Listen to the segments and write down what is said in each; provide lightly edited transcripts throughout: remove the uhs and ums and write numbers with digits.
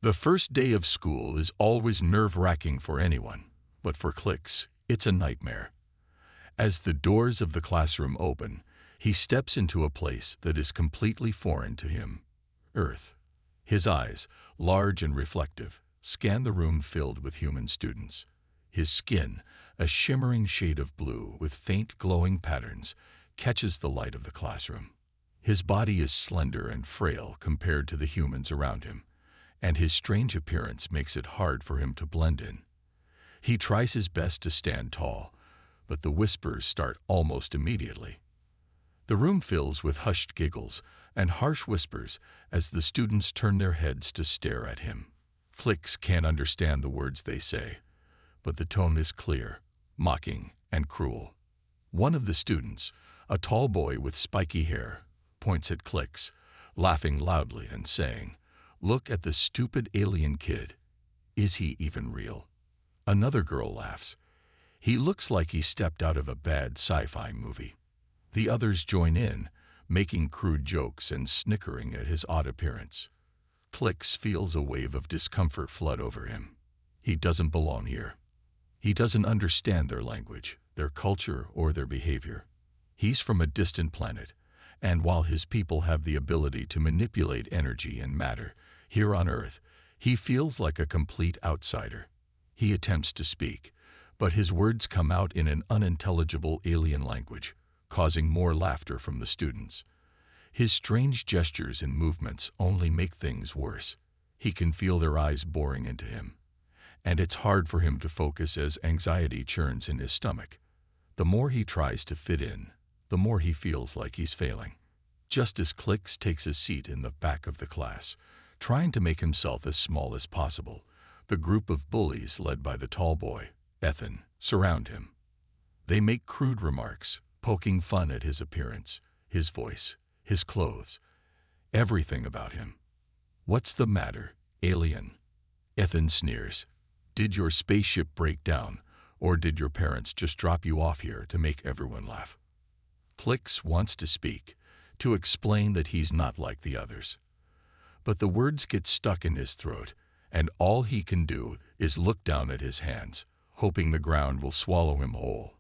The first day of school is always nerve-wracking for anyone, but for Clicks, it's a nightmare. As the doors of the classroom open, he steps into a place that is completely foreign to him, Earth. His eyes, large and reflective, scan the room filled with human students. His skin, a shimmering shade of blue with faint glowing patterns, catches the light of the classroom. His body is slender and frail compared to the humans around him, and his strange appearance makes it hard for him to blend in. He tries his best to stand tall, but the whispers start almost immediately. The room fills with hushed giggles and harsh whispers as the students turn their heads to stare at him. Clicks can't understand the words they say, but the tone is clear, mocking, and cruel. One of the students, a tall boy with spiky hair, points at Clicks, laughing loudly and saying, "Look at the stupid alien kid. Is he even real?" Another girl laughs. "He looks like he stepped out of a bad sci-fi movie." The others join in, making crude jokes and snickering at his odd appearance. Clicks feels a wave of discomfort flood over him. He doesn't belong here. He doesn't understand their language, their culture, or their behavior. He's from a distant planet, and while his people have the ability to manipulate energy and matter, here on Earth, he feels like a complete outsider. He attempts to speak, but his words come out in an unintelligible alien language, causing more laughter from the students. His strange gestures and movements only make things worse. He can feel their eyes boring into him, and it's hard for him to focus as anxiety churns in his stomach. The more he tries to fit in, the more he feels like he's failing. Just as Clicks takes a seat in the back of the class, trying to make himself as small as possible, the group of bullies led by the tall boy, Ethan, surround him. They make crude remarks, poking fun at his appearance, his voice, his clothes, everything about him. "What's the matter, alien?" Ethan sneers. "Did your spaceship break down, or did your parents just drop you off here to make everyone laugh?" Clicks wants to speak, to explain that he's not like the others. But the words get stuck in his throat, and all he can do is look down at his hands, hoping the ground will swallow him whole.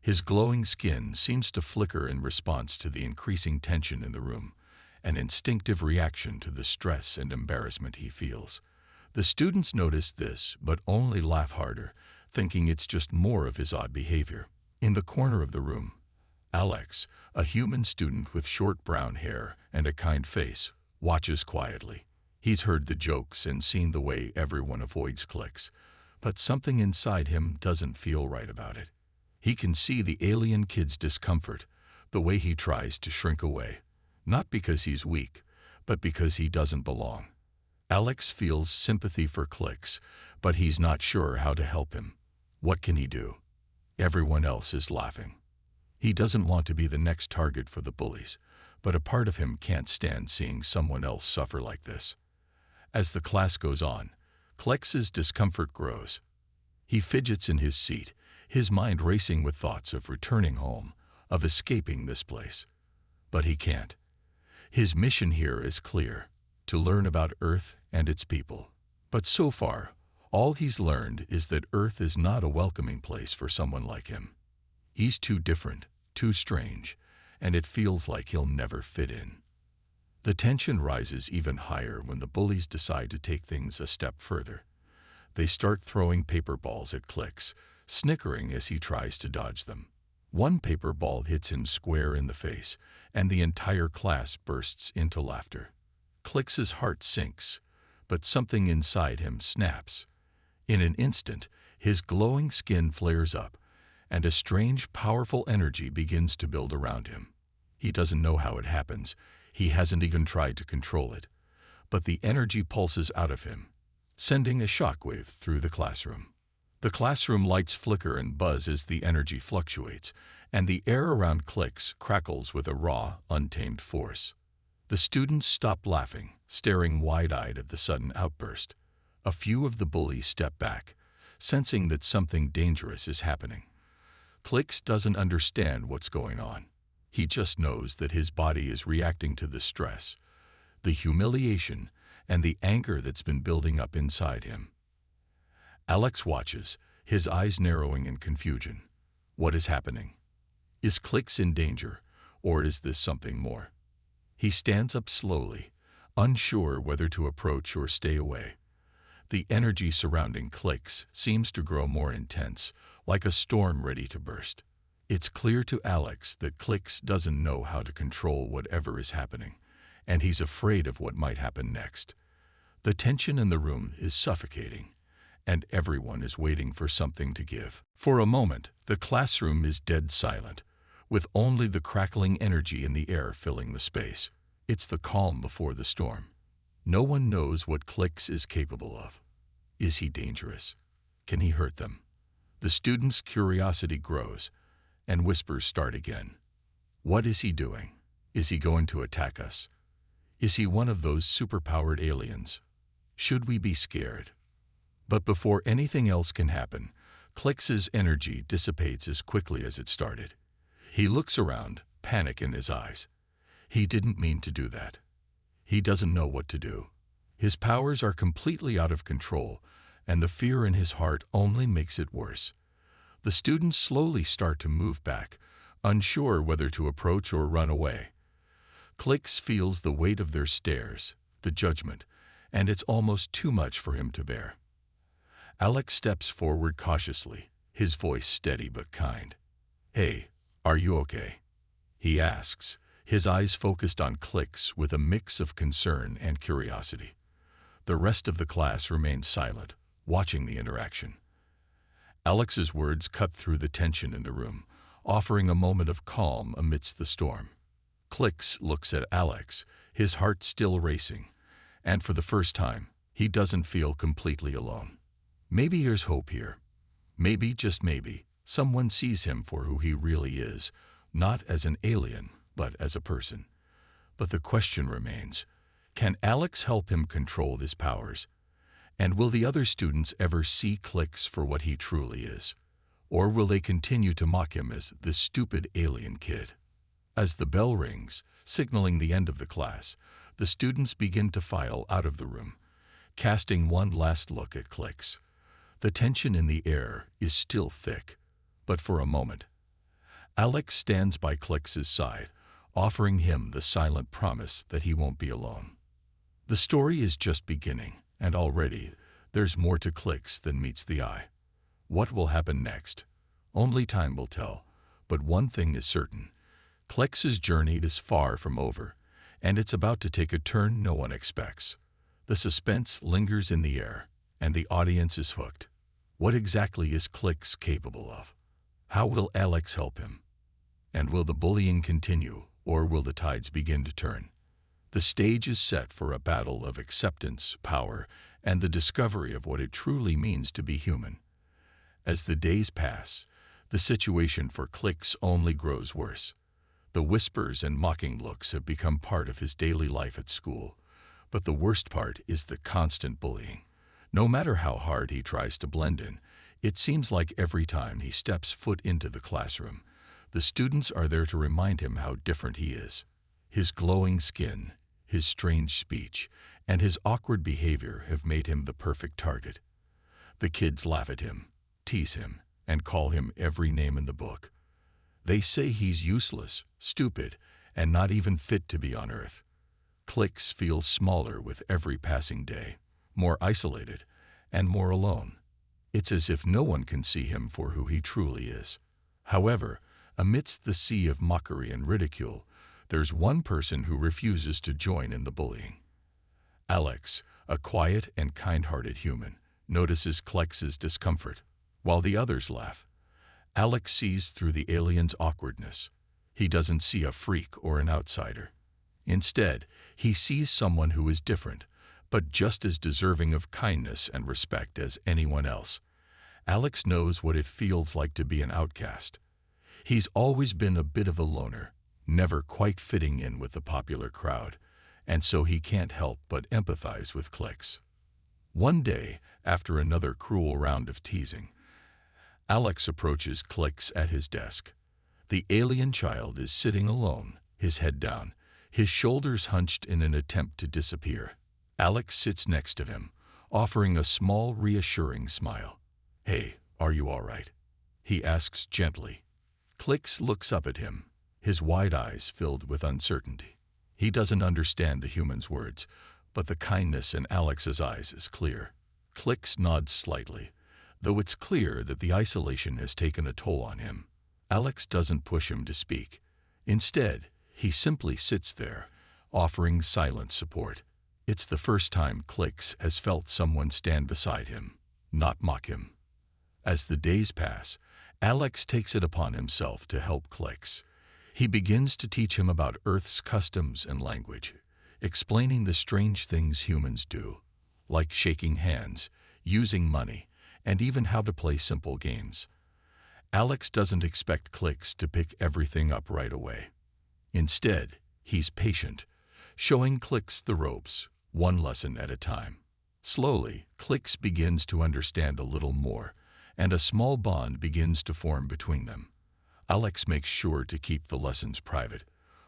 His glowing skin seems to flicker in response to the increasing tension in the room, an instinctive reaction to the stress and embarrassment he feels. The students notice this, but only laugh harder, thinking it's just more of his odd behavior. In the corner of the room, Alex, a human student with short brown hair and a kind face, watches quietly. He's heard the jokes and seen the way everyone avoids Clicks, but something inside him doesn't feel right about it. He can see the alien kid's discomfort, the way he tries to shrink away, not because he's weak, but because he doesn't belong. Alex feels sympathy for Clicks, but he's not sure how to help him. What can he do? Everyone else is laughing. He doesn't want to be the next target for the bullies, but a part of him can't stand seeing someone else suffer like this. As the class goes on, Clicks's discomfort grows. He fidgets in his seat, his mind racing with thoughts of returning home, of escaping this place. But he can't. His mission here is clear, to learn about Earth and its people. But so far, all he's learned is that Earth is not a welcoming place for someone like him. He's too different, too strange, and it feels like he'll never fit in. The tension rises even higher when the bullies decide to take things a step further. They start throwing paper balls at Clicks, snickering as he tries to dodge them. One paper ball hits him square in the face, and the entire class bursts into laughter. Clicks's heart sinks, but something inside him snaps. In an instant, his glowing skin flares up, and a strange, powerful energy begins to build around him. He doesn't know how it happens. He hasn't even tried to control it. But the energy pulses out of him, sending a shockwave through the classroom. The classroom lights flicker and buzz as the energy fluctuates, and the air around Clicks crackles with a raw, untamed force. The students stop laughing, staring wide-eyed at the sudden outburst. A few of the bullies step back, sensing that something dangerous is happening. Clicks doesn't understand what's going on. He just knows that his body is reacting to the stress, the humiliation, and the anger that's been building up inside him. Alex watches, his eyes narrowing in confusion. What is happening? Is Clicks in danger, or is this something more? He stands up slowly, unsure whether to approach or stay away. The energy surrounding Clicks seems to grow more intense, like a storm ready to burst. It's clear to Alex that Clicks doesn't know how to control whatever is happening, and he's afraid of what might happen next. The tension in the room is suffocating, and everyone is waiting for something to give. For a moment, the classroom is dead silent, with only the crackling energy in the air filling the space. It's the calm before the storm. No one knows what Clicks is capable of. Is he dangerous? Can he hurt them? The students' curiosity grows, and whispers start again. What is he doing? Is he going to attack us? Is he one of those superpowered aliens? Should we be scared? But before anything else can happen, Clicks's energy dissipates as quickly as it started. He looks around, panic in his eyes. He didn't mean to do that. He doesn't know what to do. His powers are completely out of control, and the fear in his heart only makes it worse. The students slowly start to move back, unsure whether to approach or run away. Clicks feels the weight of their stares, the judgment, and it's almost too much for him to bear. Alex steps forward cautiously, his voice steady but kind. "Hey, are you okay?" he asks, his eyes focused on Clicks with a mix of concern and curiosity. The rest of the class remains silent, watching the interaction. Alex's words cut through the tension in the room, offering a moment of calm amidst the storm. Clicks looks at Alex, his heart still racing, and for the first time, he doesn't feel completely alone. Maybe there's hope here. Maybe, just maybe, someone sees him for who he really is, not as an alien, but as a person. But the question remains, can Alex help him control his powers? And will the other students ever see Clicks for what he truly is? Or will they continue to mock him as the stupid alien kid? As the bell rings, signaling the end of the class, the students begin to file out of the room, casting one last look at Clicks. The tension in the air is still thick, but for a moment, Alex stands by Clicks's side, offering him the silent promise that he won't be alone. The story is just beginning, and already there's more to Clicks than meets the eye. What will happen next? Only time will tell, but one thing is certain. Clicks's journey is far from over, and it's about to take a turn no one expects. The suspense lingers in the air, and the audience is hooked. What exactly is Clicks capable of? How will Alex help him? And will the bullying continue, or will the tides begin to turn? The stage is set for a battle of acceptance, power, and the discovery of what it truly means to be human. As the days pass, the situation for Clicks only grows worse. The whispers and mocking looks have become part of his daily life at school. But the worst part is the constant bullying. No matter how hard he tries to blend in, it seems like every time he steps foot into the classroom, the students are there to remind him how different he is. His glowing skin, his strange speech, and his awkward behavior have made him the perfect target. The kids laugh at him, tease him, and call him every name in the book. They say he's useless, stupid, and not even fit to be on Earth. Clicks feels smaller with every passing day, more isolated, and more alone. It's as if no one can see him for who he truly is. However, amidst the sea of mockery and ridicule, there's one person who refuses to join in the bullying. Alex, a quiet and kind-hearted human, notices Clicks's discomfort, while the others laugh. Alex sees through the alien's awkwardness. He doesn't see a freak or an outsider. Instead, he sees someone who is different, but just as deserving of kindness and respect as anyone else. Alex knows what it feels like to be an outcast. He's always been a bit of a loner, never quite fitting in with the popular crowd, and so he can't help but empathize with Clicks. One day, after another cruel round of teasing, Alex approaches Clicks at his desk. The alien child is sitting alone, his head down, his shoulders hunched in an attempt to disappear. Alex sits next to him, offering a small, reassuring smile. "Hey, are you all right?" he asks gently. Clicks looks up at him, his wide eyes filled with uncertainty. He doesn't understand the human's words, but the kindness in Alex's eyes is clear. Clicks nods slightly, though it's clear that the isolation has taken a toll on him. Alex doesn't push him to speak. Instead, he simply sits there, offering silent support. It's the first time Clicks has felt someone stand beside him, not mock him. As the days pass, Alex takes it upon himself to help Clicks. He begins to teach him about Earth's customs and language, explaining the strange things humans do, like shaking hands, using money, and even how to play simple games. Alex doesn't expect Clicks to pick everything up right away. Instead, he's patient, showing Clicks the ropes, one lesson at a time. Slowly, Clicks begins to understand a little more, and a small bond begins to form between them. Alex makes sure to keep the lessons private,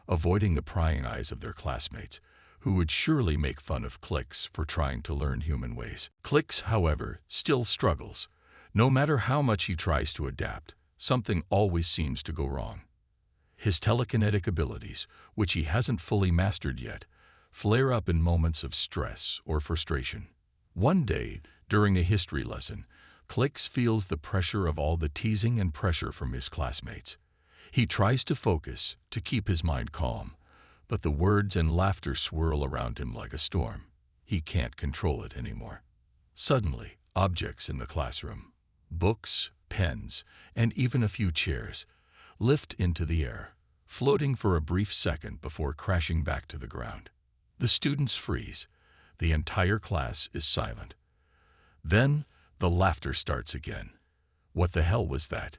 avoiding the prying eyes of their classmates, who would surely make fun of Clicks for trying to learn human ways. Clicks, however, still struggles. No matter how much he tries to adapt, something always seems to go wrong. His telekinetic abilities, which he hasn't fully mastered yet, flare up in moments of stress or frustration. One day, during a history lesson, Clicks feels the pressure of all the teasing and pressure from his classmates. He tries to focus, to keep his mind calm, but the words and laughter swirl around him like a storm. He can't control it anymore. Suddenly, objects in the classroom, books, pens, and even a few chairs, lift into the air, floating for a brief second before crashing back to the ground. The students freeze. The entire class is silent. Then, the laughter starts again. What the hell was that?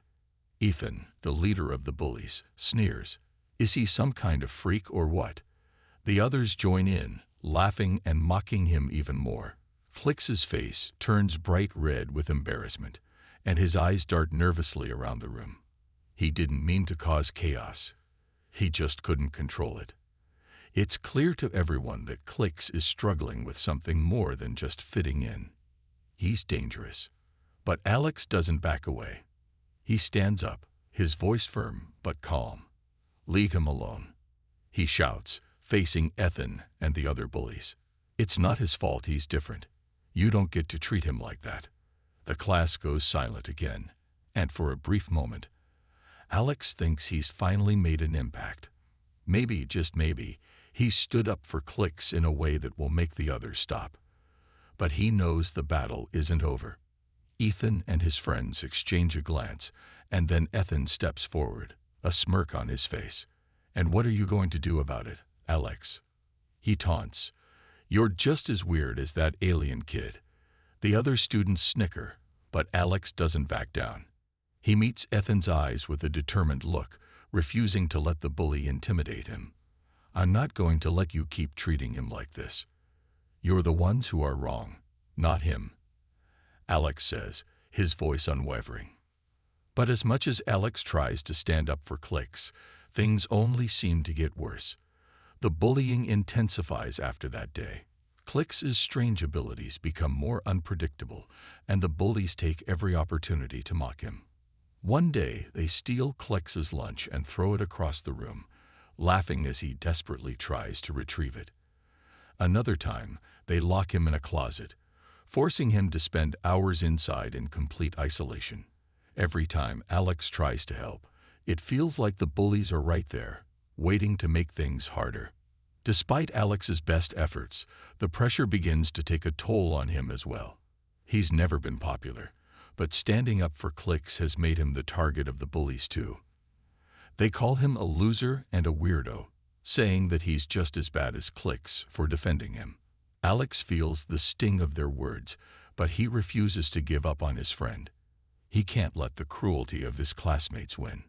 Ethan, the leader of the bullies, sneers. Is he some kind of freak or what? The others join in, laughing and mocking him even more. Clicks's face turns bright red with embarrassment, and his eyes dart nervously around the room. He didn't mean to cause chaos. He just couldn't control it. It's clear to everyone that Clicks is struggling with something more than just fitting in. He's dangerous. But Alex doesn't back away. He stands up, his voice firm but calm. "Leave him alone," he shouts, facing Ethan and the other bullies. "It's not his fault he's different. You don't get to treat him like that." The class goes silent again, and for a brief moment, Alex thinks he's finally made an impact. Maybe, just maybe, he stood up for Clicks in a way that will make the others stop. But he knows the battle isn't over. Ethan and his friends exchange a glance, and then Ethan steps forward, a smirk on his face. "And what are you going to do about it, Alex?" He taunts. "You're just as weird as that alien kid." The other students snicker, but Alex doesn't back down. He meets Ethan's eyes with a determined look, refusing to let the bully intimidate him. "I'm not going to let you keep treating him like this. You're the ones who are wrong, not him," Alex says, his voice unwavering. But as much as Alex tries to stand up for Clicks, things only seem to get worse. The bullying intensifies after that day. Clicks' strange abilities become more unpredictable, and the bullies take every opportunity to mock him. One day, they steal Clicks' lunch and throw it across the room, laughing as he desperately tries to retrieve it. Another time, they lock him in a closet, forcing him to spend hours inside in complete isolation. Every time Alex tries to help, it feels like the bullies are right there, waiting to make things harder. Despite Alex's best efforts, the pressure begins to take a toll on him as well. He's never been popular, but standing up for Clicks has made him the target of the bullies too. They call him a loser and a weirdo, saying that he's just as bad as Clicks for defending him. Alex feels the sting of their words, but he refuses to give up on his friend. He can't let the cruelty of his classmates win.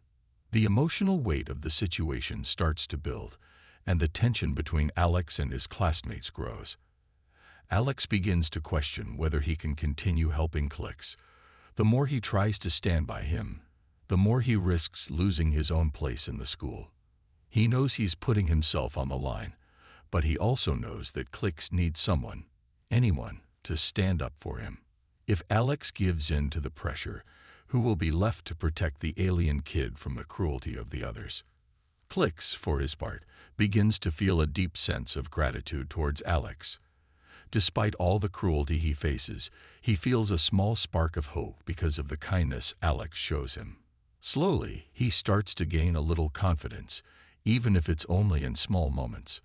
The emotional weight of the situation starts to build, and the tension between Alex and his classmates grows. Alex begins to question whether he can continue helping Clicks. The more he tries to stand by him, the more he risks losing his own place in the school. He knows he's putting himself on the line, but he also knows that Clicks needs someone, anyone, to stand up for him. If Alex gives in to the pressure, who will be left to protect the alien kid from the cruelty of the others? Clicks, for his part, begins to feel a deep sense of gratitude towards Alex. Despite all the cruelty he faces, he feels a small spark of hope because of the kindness Alex shows him. Slowly, he starts to gain a little confidence, even if it's only in small moments.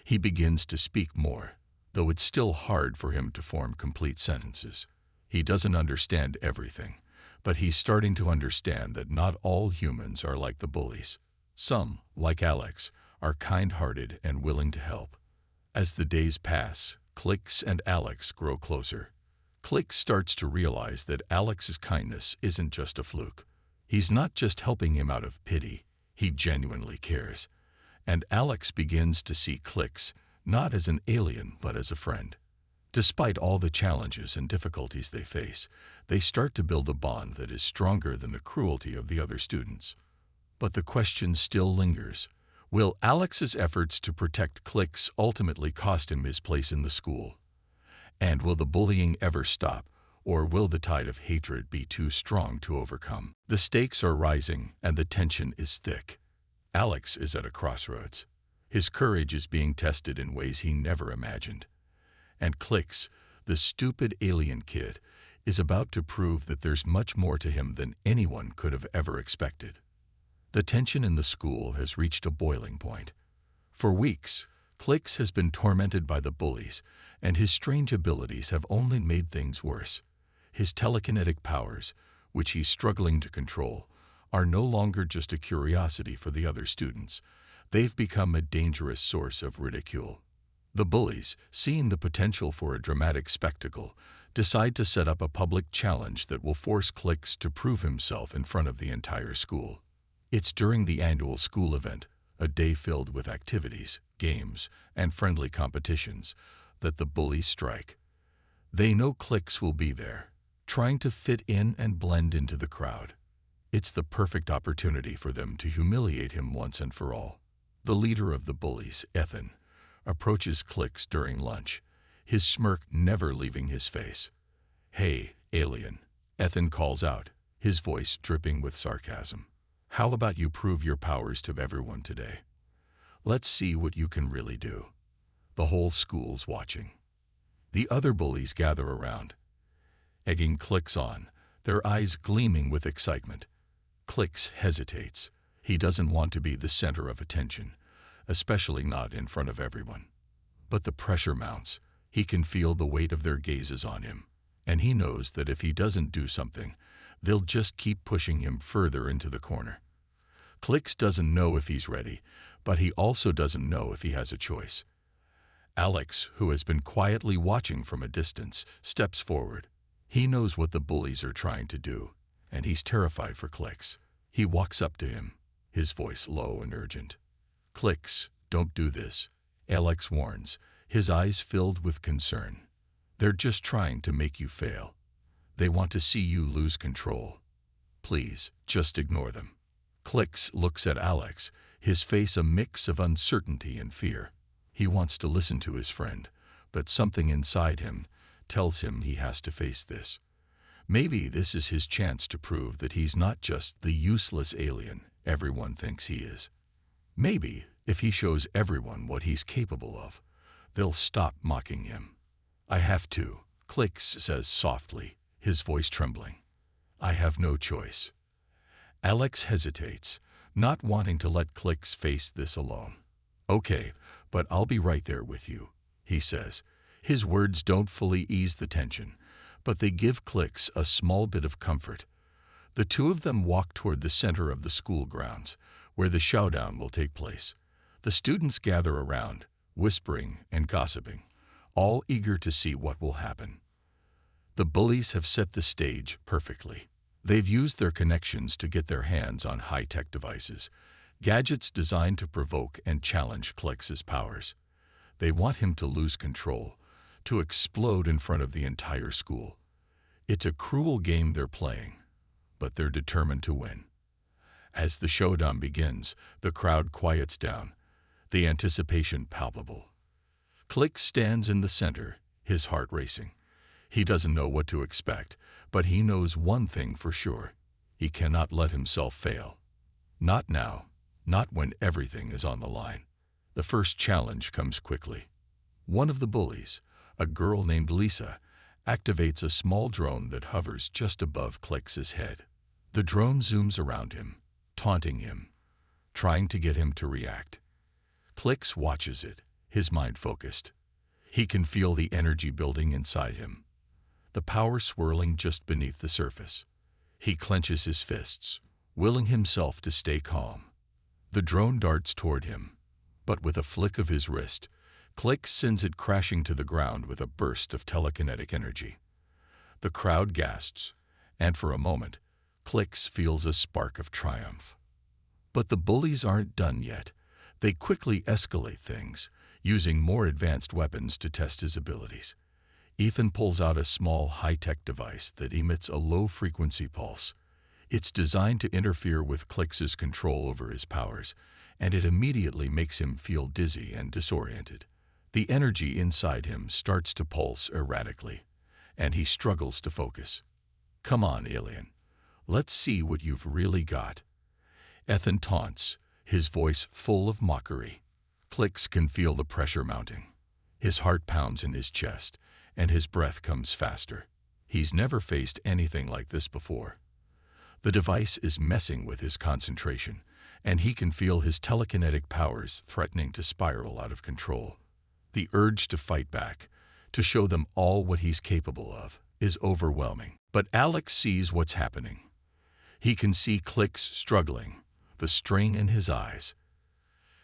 He begins to speak more, though it's still hard for him to form complete sentences. He doesn't understand everything, but he's starting to understand that not all humans are like the bullies. Some, like Alex, are kind-hearted and willing to help. As the days pass, Clicks and Alex grow closer. Clicks starts to realize that Alex's kindness isn't just a fluke. He's not just helping him out of pity, he genuinely cares. And Alex begins to see Clicks not as an alien but as a friend. Despite all the challenges and difficulties they face, they start to build a bond that is stronger than the cruelty of the other students. But the question still lingers. Will Alex's efforts to protect Clicks ultimately cost him his place in the school? And will the bullying ever stop, or will the tide of hatred be too strong to overcome? The stakes are rising and the tension is thick. Alex is at a crossroads. His courage is being tested in ways he never imagined. And Clicks, the stupid alien kid, is about to prove that there's much more to him than anyone could have ever expected. The tension in the school has reached a boiling point. For weeks, Clicks has been tormented by the bullies, and his strange abilities have only made things worse. His telekinetic powers, which he's struggling to control, are no longer just a curiosity for the other students. They've become a dangerous source of ridicule. The bullies, seeing the potential for a dramatic spectacle, decide to set up a public challenge that will force Clicks to prove himself in front of the entire school. It's during the annual school event, a day filled with activities, games, and friendly competitions, that the bullies strike. They know Clicks will be there, trying to fit in and blend into the crowd. It's the perfect opportunity for them to humiliate him once and for all. The leader of the bullies, Ethan, approaches Clicks during lunch, his smirk never leaving his face. "Hey, alien," Ethan calls out, his voice dripping with sarcasm. "How about you prove your powers to everyone today? Let's see what you can really do." The whole school's watching. The other bullies gather around, egging Clicks on, their eyes gleaming with excitement. Clicks hesitates. He doesn't want to be the center of attention, especially not in front of everyone. But the pressure mounts. He can feel the weight of their gazes on him, and he knows that if he doesn't do something, they'll just keep pushing him further into the corner. Clicks doesn't know if he's ready, but he also doesn't know if he has a choice. Alex, who has been quietly watching from a distance, steps forward. He knows what the bullies are trying to do, and he's terrified for Clicks. He walks up to him, his voice low and urgent. "Clicks, don't do this," Alex warns, his eyes filled with concern. "They're just trying to make you fail. They want to see you lose control. Please, just ignore them." Clicks looks at Alex, his face a mix of uncertainty and fear. He wants to listen to his friend, but something inside him tells him he has to face this. Maybe this is his chance to prove that he's not just the useless alien everyone thinks he is. Maybe, if he shows everyone what he's capable of, they'll stop mocking him. "I have to," Clicks says softly, his voice trembling. "I have no choice." Alex hesitates, not wanting to let Clicks face this alone. "Okay, but I'll be right there with you," he says. His words don't fully ease the tension, but they give Clicks a small bit of comfort. The two of them walk toward the center of the school grounds, where the showdown will take place. The students gather around, whispering and gossiping, all eager to see what will happen. The bullies have set the stage perfectly. They've used their connections to get their hands on high-tech devices, gadgets designed to provoke and challenge Clicks' powers. They want him to lose control, to explode in front of the entire school. It's a cruel game they're playing, but they're determined to win. As the showdown begins, the crowd quiets down, the anticipation palpable. Clicks stands in the center, his heart racing. He doesn't know what to expect, but he knows one thing for sure. He cannot let himself fail. Not now, not when everything is on the line. The first challenge comes quickly. One of the bullies, a girl named Lisa, activates a small drone that hovers just above Clix's head. The drone zooms around him, taunting him, trying to get him to react. Clix watches it, his mind focused. He can feel the energy building inside him, the power swirling just beneath the surface. He clenches his fists, willing himself to stay calm. The drone darts toward him, but with a flick of his wrist, Clix sends it crashing to the ground with a burst of telekinetic energy. The crowd gasps, and for a moment, Clix feels a spark of triumph. But the bullies aren't done yet. They quickly escalate things, using more advanced weapons to test his abilities. Ethan pulls out a small high-tech device that emits a low-frequency pulse. It's designed to interfere with Clix's control over his powers, and it immediately makes him feel dizzy and disoriented. The energy inside him starts to pulse erratically, and he struggles to focus. "Come on, alien. Let's see what you've really got." Ethan taunts, his voice full of mockery. Clix can feel the pressure mounting. His heart pounds in his chest, and his breath comes faster. He's never faced anything like this before. The device is messing with his concentration, and he can feel his telekinetic powers threatening to spiral out of control. The urge to fight back, to show them all what he's capable of, is overwhelming. But Alex sees what's happening. He can see Clix struggling, the strain in his eyes.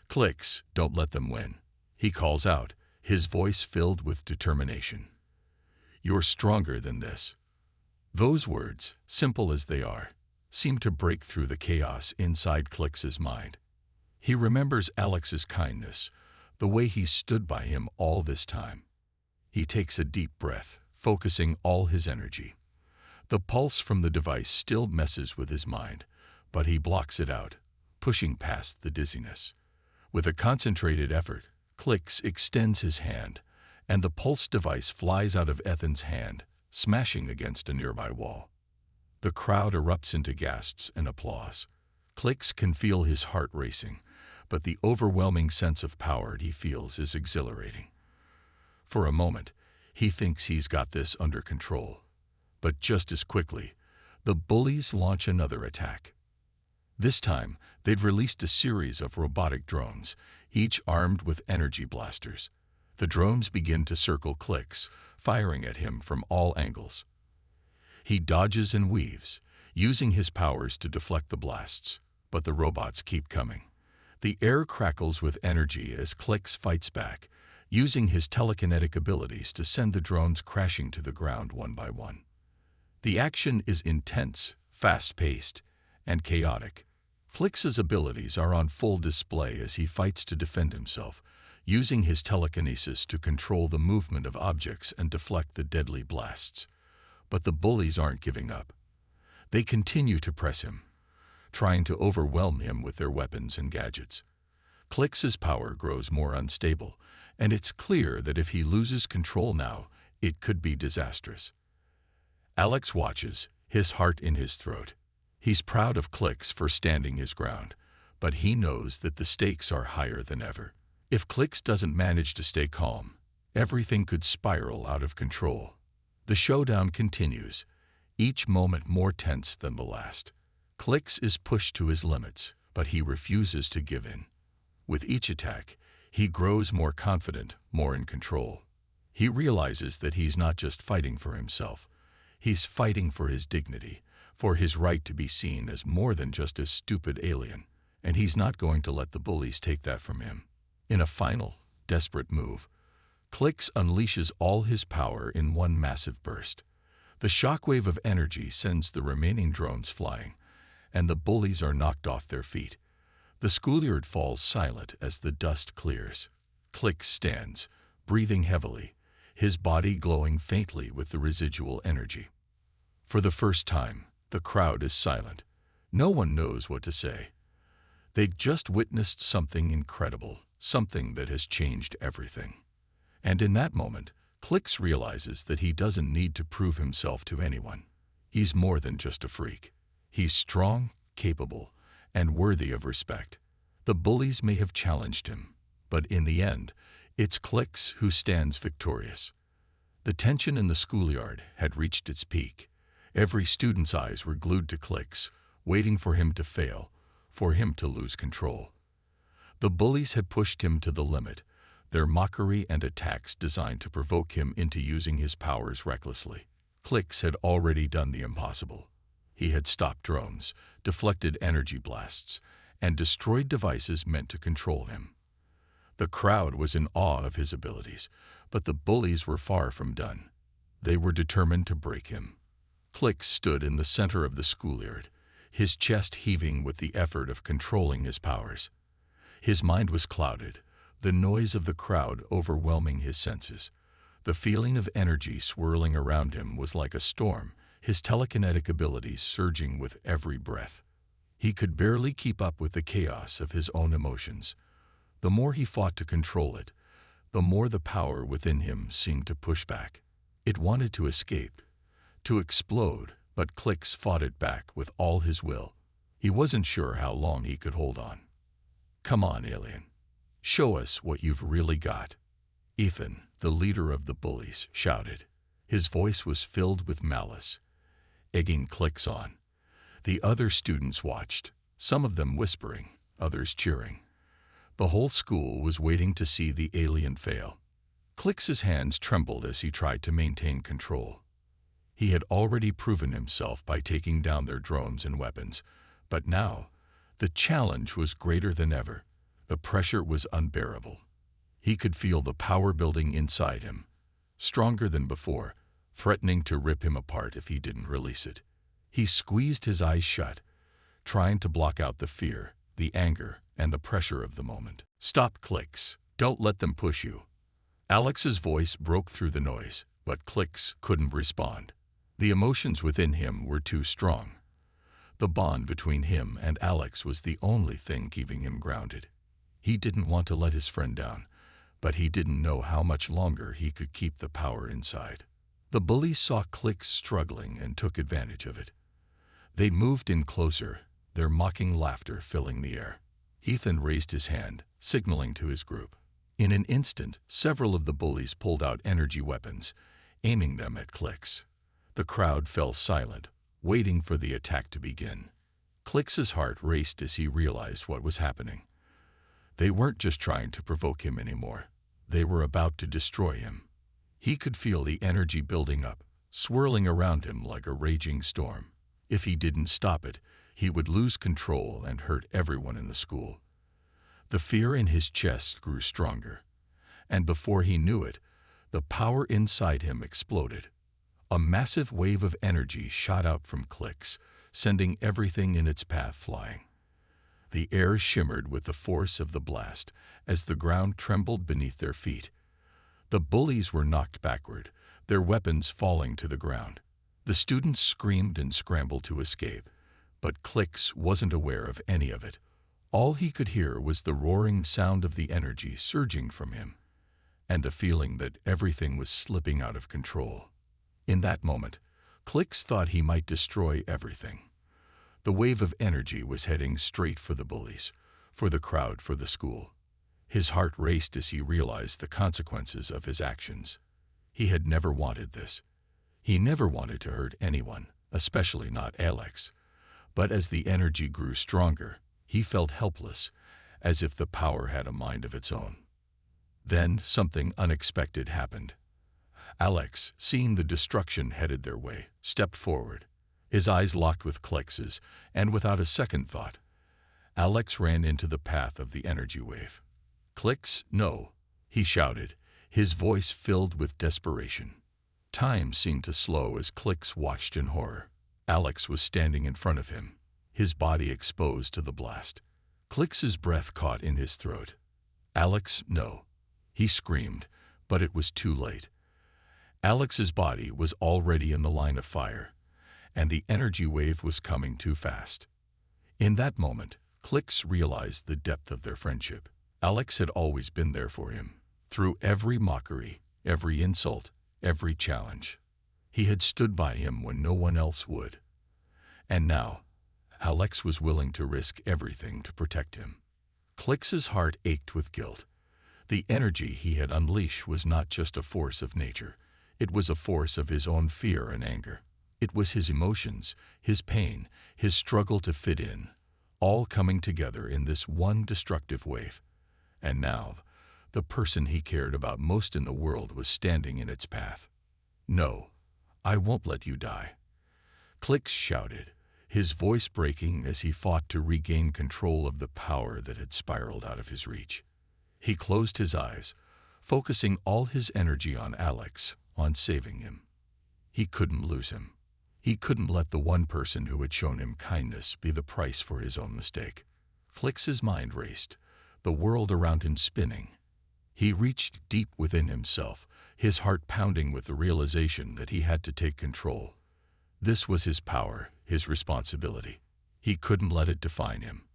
"Clix, don't let them win," he calls out, his voice filled with determination. "You're stronger than this." Those words, simple as they are, seem to break through the chaos inside Clix's mind. He remembers Alex's kindness, the way he stood by him all this time. He takes a deep breath, focusing all his energy. The pulse from the device still messes with his mind, but he blocks it out, pushing past the dizziness. With a concentrated effort, Clix extends his hand, and the pulse device flies out of Ethan's hand, smashing against a nearby wall. The crowd erupts into gasps and applause. Clix can feel his heart racing, but the overwhelming sense of power he feels is exhilarating. For a moment, he thinks he's got this under control. But just as quickly, the bullies launch another attack. This time, they've released a series of robotic drones, each armed with energy blasters. The drones begin to circle Clix, firing at him from all angles. He dodges and weaves, using his powers to deflect the blasts, but the robots keep coming. The air crackles with energy as Clix fights back, using his telekinetic abilities to send the drones crashing to the ground one by one. The action is intense, fast-paced, and chaotic. Clix's abilities are on full display as he fights to defend himself, using his telekinesis to control the movement of objects and deflect the deadly blasts. But the bullies aren't giving up. They continue to press him, trying to overwhelm him with their weapons and gadgets. Clix's power grows more unstable, and it's clear that if he loses control now, it could be disastrous. Alex watches, his heart in his throat. He's proud of Clix for standing his ground, but he knows that the stakes are higher than ever. If Clix doesn't manage to stay calm, everything could spiral out of control. The showdown continues, each moment more tense than the last. Clix is pushed to his limits, but he refuses to give in. With each attack, he grows more confident, more in control. He realizes that he's not just fighting for himself. He's fighting for his dignity, for his right to be seen as more than just a stupid alien, and he's not going to let the bullies take that from him. In a final, desperate move, Clix unleashes all his power in one massive burst. The shockwave of energy sends the remaining drones flying, and the bullies are knocked off their feet. The schoolyard falls silent as the dust clears. Clix stands, breathing heavily, his body glowing faintly with the residual energy. For the first time, the crowd is silent. No one knows what to say. They've just witnessed something incredible, something that has changed everything. And in that moment, Clicks realizes that he doesn't need to prove himself to anyone. He's more than just a freak. He's strong, capable, and worthy of respect. The bullies may have challenged him, but in the end, it's Clicks who stands victorious. The tension in the schoolyard had reached its peak. Every student's eyes were glued to Clicks, waiting for him to fail, for him to lose control. The bullies had pushed him to the limit, their mockery and attacks designed to provoke him into using his powers recklessly. Clicks had already done the impossible. He had stopped drones, deflected energy blasts, and destroyed devices meant to control him. The crowd was in awe of his abilities, but the bullies were far from done. They were determined to break him. Clicks stood in the center of the schoolyard, his chest heaving with the effort of controlling his powers. His mind was clouded, the noise of the crowd overwhelming his senses. The feeling of energy swirling around him was like a storm, his telekinetic abilities surging with every breath. He could barely keep up with the chaos of his own emotions. The more he fought to control it, the more the power within him seemed to push back. It wanted to escape, to explode, but Clicks fought it back with all his will. He wasn't sure how long he could hold on. "Come on, alien. Show us what you've really got," Ethan, the leader of the bullies, shouted. His voice was filled with malice, egging Clicks on. The other students watched, some of them whispering, others cheering. The whole school was waiting to see the alien fail. Clicks's hands trembled as he tried to maintain control. He had already proven himself by taking down their drones and weapons, but now, the challenge was greater than ever. The pressure was unbearable. He could feel the power building inside him, stronger than before, threatening to rip him apart if he didn't release it. He squeezed his eyes shut, trying to block out the fear, the anger, and the pressure of the moment. "Stop, Clicks. Don't let them push you." Alex's voice broke through the noise, but Clicks couldn't respond. The emotions within him were too strong. The bond between him and Alex was the only thing keeping him grounded. He didn't want to let his friend down, but he didn't know how much longer he could keep the power inside. The bullies saw Clicks struggling and took advantage of it. They moved in closer, their mocking laughter filling the air. Ethan raised his hand, signaling to his group. In an instant, several of the bullies pulled out energy weapons, aiming them at Clicks. The crowd fell silent, waiting for the attack to begin. Clicks's heart raced as he realized what was happening. They weren't just trying to provoke him anymore. They were about to destroy him. He could feel the energy building up, swirling around him like a raging storm. If he didn't stop it, he would lose control and hurt everyone in the school. The fear in his chest grew stronger, and before he knew it, the power inside him exploded. A massive wave of energy shot out from Clicks, sending everything in its path flying. The air shimmered with the force of the blast as the ground trembled beneath their feet. The bullies were knocked backward, their weapons falling to the ground. The students screamed and scrambled to escape, but Clicks wasn't aware of any of it. All he could hear was the roaring sound of the energy surging from him, and the feeling that everything was slipping out of control. In that moment, Clicks thought he might destroy everything. The wave of energy was heading straight for the bullies, for the crowd, for the school. His heart raced as he realized the consequences of his actions. He had never wanted this. He never wanted to hurt anyone, especially not Alex. But as the energy grew stronger, he felt helpless, as if the power had a mind of its own. Then something unexpected happened. Alex, seeing the destruction headed their way, stepped forward. His eyes locked with Clicks's, and without a second thought, Alex ran into the path of the energy wave. "Clicks, no," he shouted, his voice filled with desperation. Time seemed to slow as Clicks watched in horror. Alex was standing in front of him, his body exposed to the blast. Clicks's breath caught in his throat. "Alex, no," he screamed, but it was too late. Alex's body was already in the line of fire, and the energy wave was coming too fast. In that moment, Clicks realized the depth of their friendship. Alex had always been there for him, through every mockery, every insult, every challenge. He had stood by him when no one else would. And now, Alex was willing to risk everything to protect him. Clix's heart ached with guilt. The energy he had unleashed was not just a force of nature. It was a force of his own fear and anger. It was his emotions, his pain, his struggle to fit in, all coming together in this one destructive wave. And now, the person he cared about most in the world was standing in its path. "No, I won't let you die," Clix shouted, his voice breaking as he fought to regain control of the power that had spiraled out of his reach. He closed his eyes, focusing all his energy on Alex, on saving him. He couldn't lose him. He couldn't let the one person who had shown him kindness be the price for his own mistake. Clix's mind raced, the world around him spinning. He reached deep within himself, his heart pounding with the realization that he had to take control. This was his power, his responsibility. He couldn't let it define him.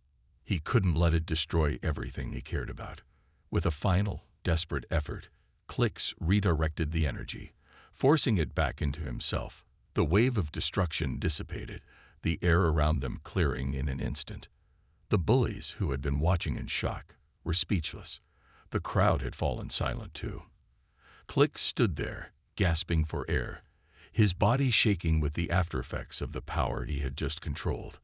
He couldn't let it destroy everything he cared about. With a final, desperate effort, Clix redirected the energy, forcing it back into himself. The wave of destruction dissipated, the air around them clearing in an instant. The bullies, who had been watching in shock, were speechless. The crowd had fallen silent too. Clix stood there, gasping for air, his body shaking with the aftereffects of the power he had just controlled.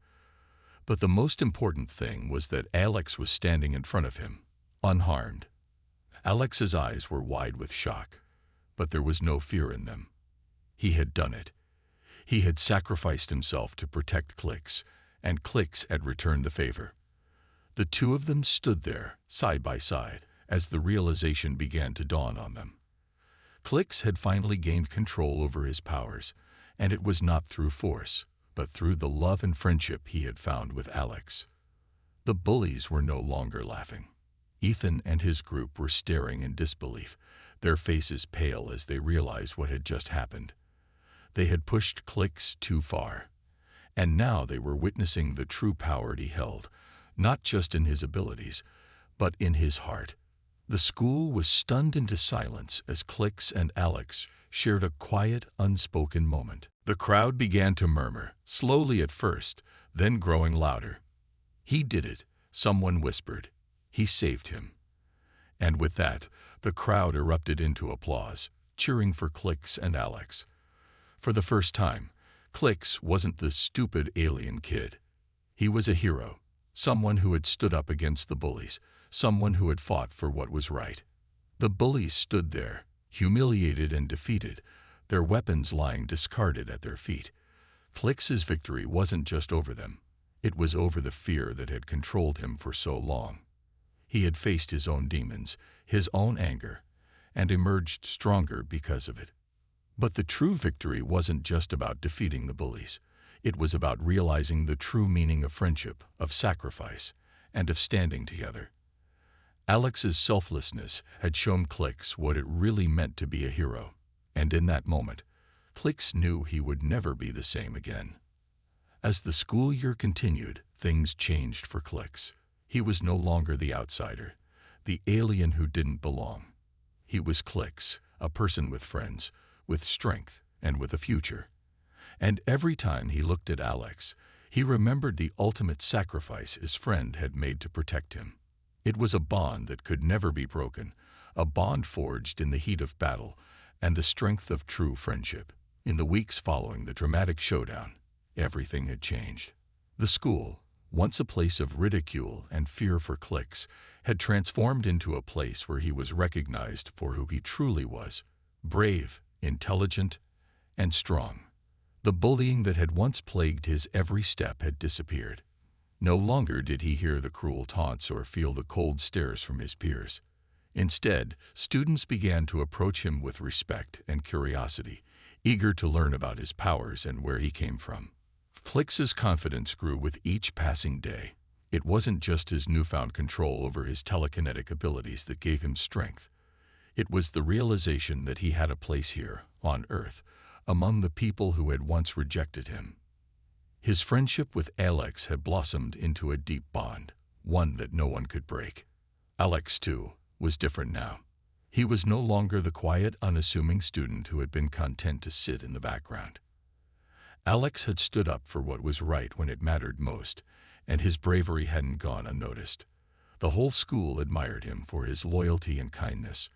But the most important thing was that Alex was standing in front of him, unharmed. Alex's eyes were wide with shock, but there was no fear in them. He had done it. He had sacrificed himself to protect Clix, and Clix had returned the favor. The two of them stood there, side by side, as the realization began to dawn on them. Clix had finally gained control over his powers, and it was not through force, but through the love and friendship he had found with Alex. The bullies were no longer laughing. Ethan and his group were staring in disbelief, their faces pale as they realized what had just happened. They had pushed Clix too far, and now they were witnessing the true power he held, not just in his abilities, but in his heart. The school was stunned into silence as Clix and Alex shared a quiet, unspoken moment. The crowd began to murmur, slowly at first, then growing louder. "He did it," someone whispered. "He saved him." And with that, the crowd erupted into applause, cheering for Clix and Alex. For the first time, Clix wasn't the stupid alien kid. He was a hero, someone who had stood up against the bullies, someone who had fought for what was right. The bullies stood there, humiliated and defeated, their weapons lying discarded at their feet. Clix's victory wasn't just over them. It was over the fear that had controlled him for so long. He had faced his own demons, his own anger, and emerged stronger because of it. But the true victory wasn't just about defeating the bullies. It was about realizing the true meaning of friendship, of sacrifice, and of standing together. Alex's selflessness had shown Clix what it really meant to be a hero, and in that moment, Clix knew he would never be the same again. As the school year continued, things changed for Clix. He was no longer the outsider, the alien who didn't belong. He was Clix, a person with friends, with strength, and with a future. And every time he looked at Alex, he remembered the ultimate sacrifice his friend had made to protect him. It was a bond that could never be broken, a bond forged in the heat of battle and the strength of true friendship. In the weeks following the dramatic showdown, everything had changed. The school, once a place of ridicule and fear for Clix, had transformed into a place where he was recognized for who he truly was: brave, intelligent, and strong. The bullying that had once plagued his every step had disappeared. No longer did he hear the cruel taunts or feel the cold stares from his peers. Instead, students began to approach him with respect and curiosity, eager to learn about his powers and where he came from. Clix's confidence grew with each passing day. It wasn't just his newfound control over his telekinetic abilities that gave him strength. It was the realization that he had a place here, on Earth, among the people who had once rejected him. His friendship with Alex had blossomed into a deep bond, one that no one could break. Alex, too, was different now. He was no longer the quiet, unassuming student who had been content to sit in the background. Alex had stood up for what was right when it mattered most, and his bravery hadn't gone unnoticed. The whole school admired him for his loyalty and kindness.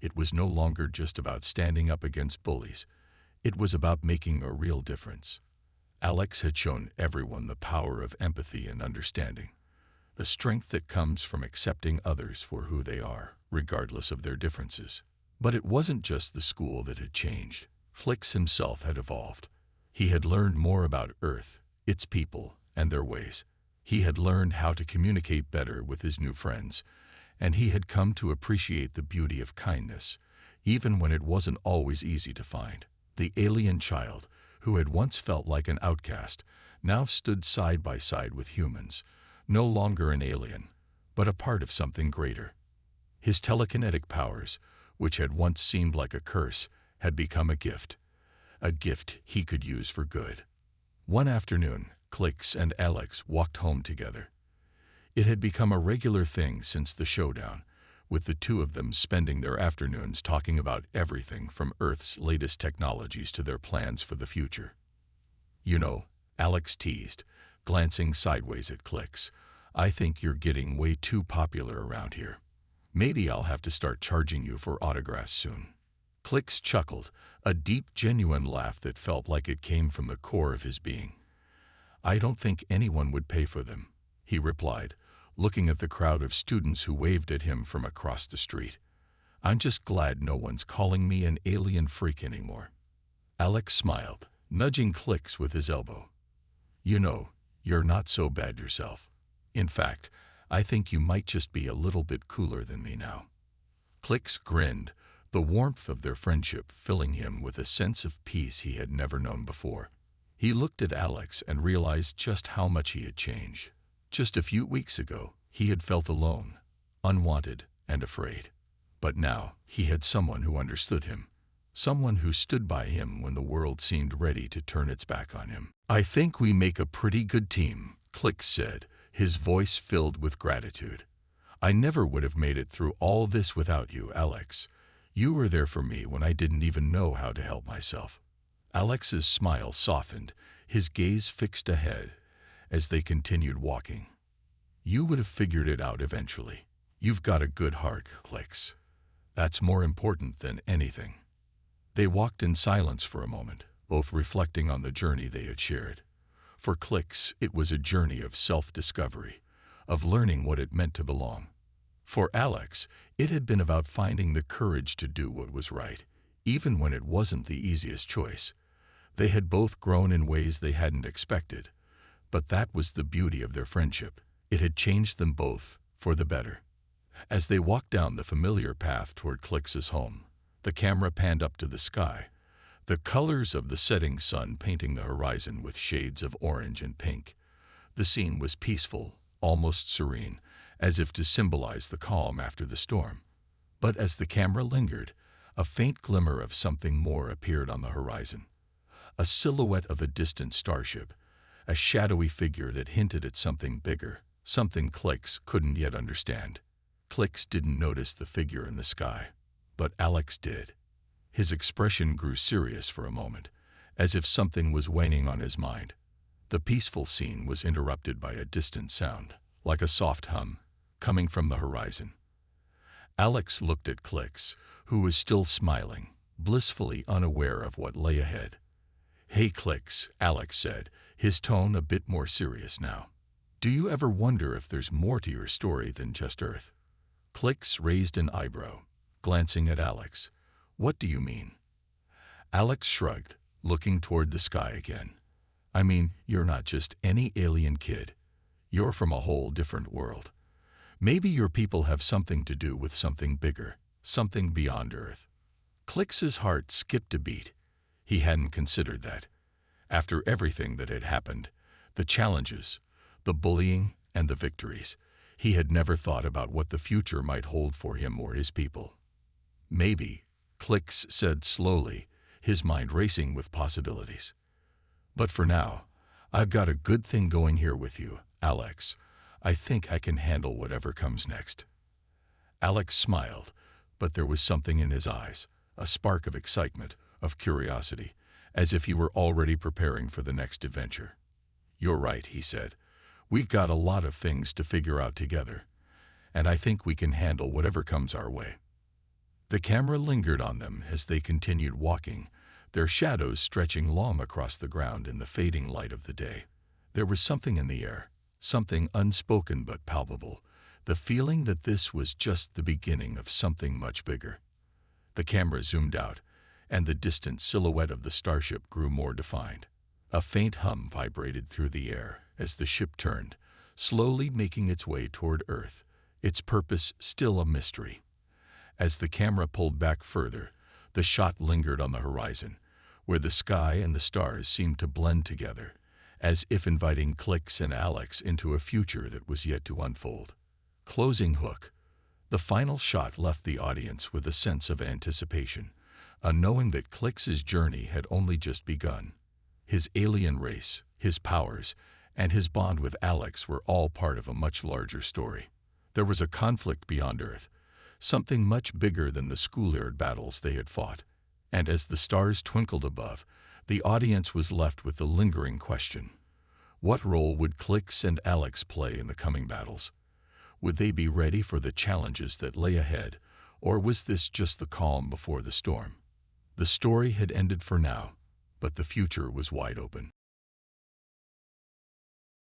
It was no longer just about standing up against bullies. It was about making a real difference. Alex had shown everyone the power of empathy and understanding, the strength that comes from accepting others for who they are, regardless of their differences. But it wasn't just the school that had changed. Flix himself had evolved. He had learned more about Earth, its people, and their ways. He had learned how to communicate better with his new friends, and he had come to appreciate the beauty of kindness, even when it wasn't always easy to find. The alien child, who had once felt like an outcast, now stood side by side with humans, no longer an alien, but a part of something greater. His telekinetic powers, which had once seemed like a curse, had become a gift he could use for good. One afternoon, Clix and Alex walked home together. It had become a regular thing since the showdown, with the two of them spending their afternoons talking about everything from Earth's latest technologies to their plans for the future. "You know," Alex teased, glancing sideways at Clix, "I think you're getting way too popular around here. Maybe I'll have to start charging you for autographs soon." Clix chuckled, a deep, genuine laugh that felt like it came from the core of his being. "I don't think anyone would pay for them," he replied, looking at the crowd of students who waved at him from across the street. "I'm just glad no one's calling me an alien freak anymore." Alex smiled, nudging Clix with his elbow. "You know, you're not so bad yourself. In fact, I think you might just be a little bit cooler than me now." Clix grinned, the warmth of their friendship filling him with a sense of peace he had never known before. He looked at Alex and realized just how much he had changed. Just a few weeks ago, he had felt alone, unwanted, and afraid. But now, he had someone who understood him, someone who stood by him when the world seemed ready to turn its back on him. "I think we make a pretty good team," Clix said, his voice filled with gratitude. "I never would have made it through all this without you, Alex. You were there for me when I didn't even know how to help myself." Alex's smile softened, his gaze fixed ahead as they continued walking. "You would have figured it out eventually. You've got a good heart, Clix. That's more important than anything." They walked in silence for a moment, both reflecting on the journey they had shared. For Clix, it was a journey of self-discovery, of learning what it meant to belong. For Alex, it had been about finding the courage to do what was right, even when it wasn't the easiest choice. They had both grown in ways they hadn't expected, but that was the beauty of their friendship. It had changed them both for the better. As they walked down the familiar path toward Clix's home, the camera panned up to the sky, the colors of the setting sun painting the horizon with shades of orange and pink. The scene was peaceful, almost serene, as if to symbolize the calm after the storm. But as the camera lingered, a faint glimmer of something more appeared on the horizon. A silhouette of a distant starship, a shadowy figure that hinted at something bigger, something Clix couldn't yet understand. Clix didn't notice the figure in the sky, but Alex did. His expression grew serious for a moment, as if something was weighing on his mind. The peaceful scene was interrupted by a distant sound, like a soft hum, coming from the horizon. Alex looked at Clix, who was still smiling, blissfully unaware of what lay ahead. "Hey Clix," Alex said, his tone a bit more serious now. "Do you ever wonder if there's more to your story than just Earth?" Clix raised an eyebrow, glancing at Alex. "What do you mean?" Alex shrugged, looking toward the sky again. "I mean, you're not just any alien kid. You're from a whole different world. Maybe your people have something to do with something bigger, something beyond Earth." Clix's heart skipped a beat. He hadn't considered that. After everything that had happened, the challenges, the bullying, and the victories, he had never thought about what the future might hold for him or his people. "Maybe," Clix said slowly, his mind racing with possibilities. "But for now, I've got a good thing going here with you, Alex. I think I can handle whatever comes next." Alex smiled, But there was something in his eyes, a spark of excitement, of curiosity, as if he were already preparing for the next adventure. "You're right," he said. "We've got a lot of things to figure out together, and I think we can handle whatever comes our way." The camera lingered on them as they continued walking, their shadows stretching long across the ground in the fading light of the day. There was something in the air, something unspoken but palpable, the feeling that this was just the beginning of something much bigger. The camera zoomed out, and the distant silhouette of the starship grew more defined. A faint hum vibrated through the air as the ship turned, slowly making its way toward Earth, its purpose still a mystery. As the camera pulled back further, the shot lingered on the horizon, where the sky and the stars seemed to blend together, as if inviting Clix and Alex into a future that was yet to unfold. Closing hook. The final shot left the audience with a sense of anticipation, a knowing that Clix's journey had only just begun. His alien race, his powers, and his bond with Alex were all part of a much larger story. There was a conflict beyond Earth, something much bigger than the schoolyard battles they had fought. And as the stars twinkled above, the audience was left with the lingering question: what role would Clix and Alex play in the coming battles? Would they be ready for the challenges that lay ahead, or was this just the calm before the storm? The story had ended for now, but the future was wide open.